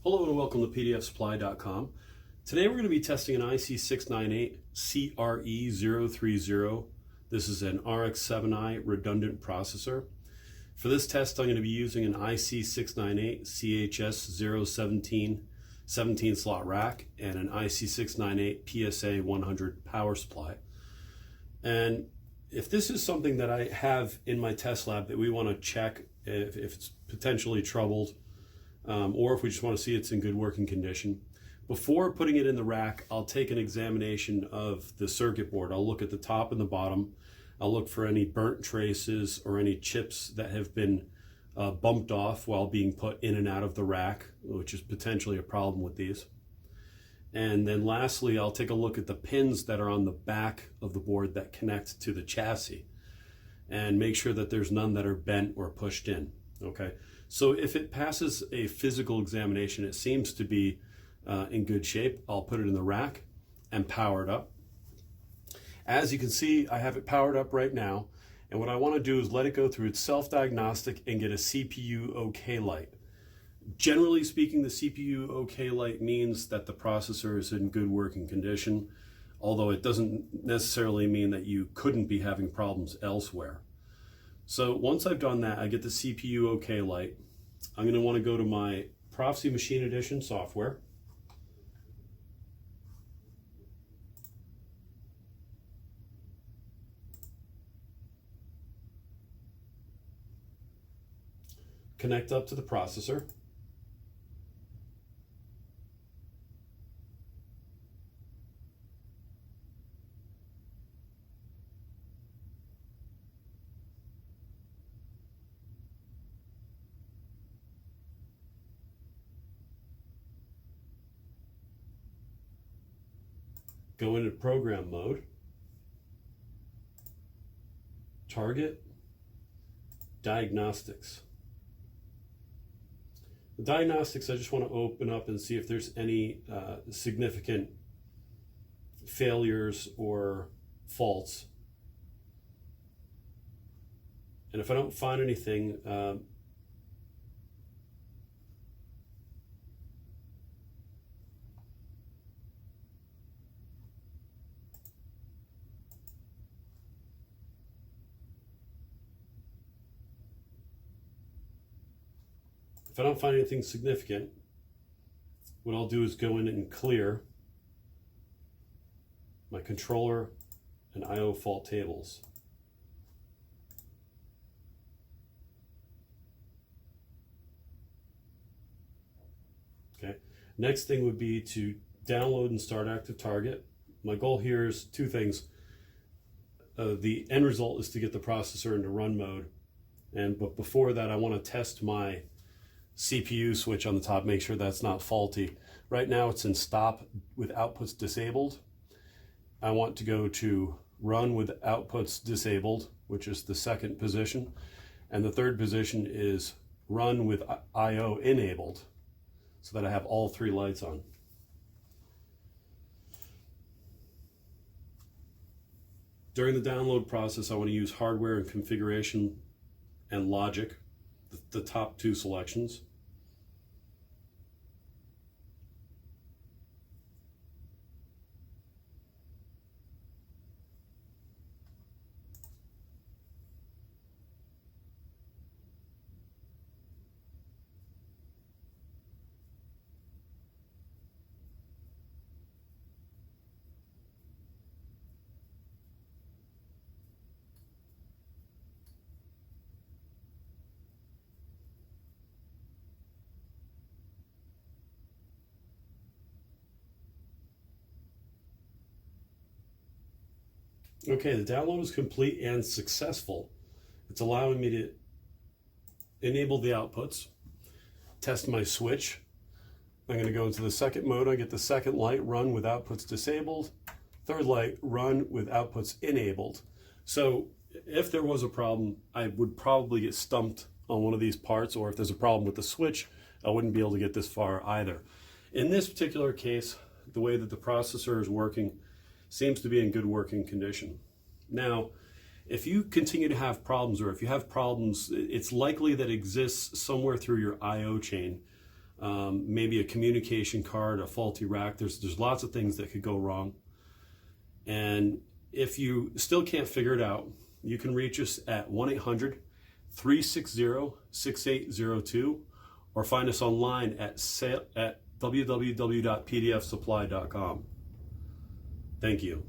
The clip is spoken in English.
Hello and welcome to pdfsupply.com. Today we're going to be testing an IC698CRE030. This is an RX7i redundant processor. For this test I'm going to be using an IC698CHS017 17 slot rack and an IC698 PSA100 power supply. And if this is something that I have in my test lab that we want to check if it's potentially troubled, or if we just want to see it's in good working condition, before putting it in the rack, I'll take an examination of the circuit board. I'll look at the top and the bottom. I'll look for any burnt traces or any chips that have been bumped off while being put in and out of the rack, which is potentially a problem with these. And then lastly, I'll take a look at the pins that are on the back of the board that connect to the chassis and make sure that there's none that are bent or pushed in. Okay, so if it passes a physical examination, it seems to be in good shape. I'll put it in the rack and power it up. As you can see, I have it powered up right now, and what I want to do is let it go through its self-diagnostic and get a CPU OK light. Generally speaking, the CPU OK light means that the processor is in good working condition, although it doesn't necessarily mean that you couldn't be having problems elsewhere. So once I've done that, I get the CPU OK light. I'm going to want to go to my Prophecy Machine Edition software. Connect up to the processor. Go into program mode, target, diagnostics. The diagnostics, I just want to open up and see if there's any significant failures or faults. And if I don't find anything, if I don't find anything significant, what I'll do is go in and clear my controller and I/O fault tables. Okay. Next thing would be to download and start Active Target. My goal here is two things. The end result is to get the processor into run mode, but before that I want to test my CPU switch on the top, make sure that's not faulty. Right now it's in stop with outputs disabled. I want to go to run with outputs disabled, which is the second position. And the third position is run with I/O enabled, so that I have all three lights on. During the download process, I want to use hardware and configuration and logic, the top two selections. Okay, the download is complete and successful. It's allowing me to enable the outputs, test my switch. I'm going to go into the second mode. I get the second light, run with outputs disabled. Third light, run with outputs enabled. So if there was a problem, I would probably get stumped on one of these parts, or if there's a problem with the switch, I wouldn't be able to get this far either. In this particular case, the way that the processor is working seems to be in good working condition. Now, if you continue to have problems, or if you have problems, it's likely that exists somewhere through your I/O chain. maybe a communication card, a faulty rack. There's lots of things that could go wrong. And if you still can't figure it out, you can reach us at 1-800-360-6802 or find us online at www.pdfsupply.com. Thank you.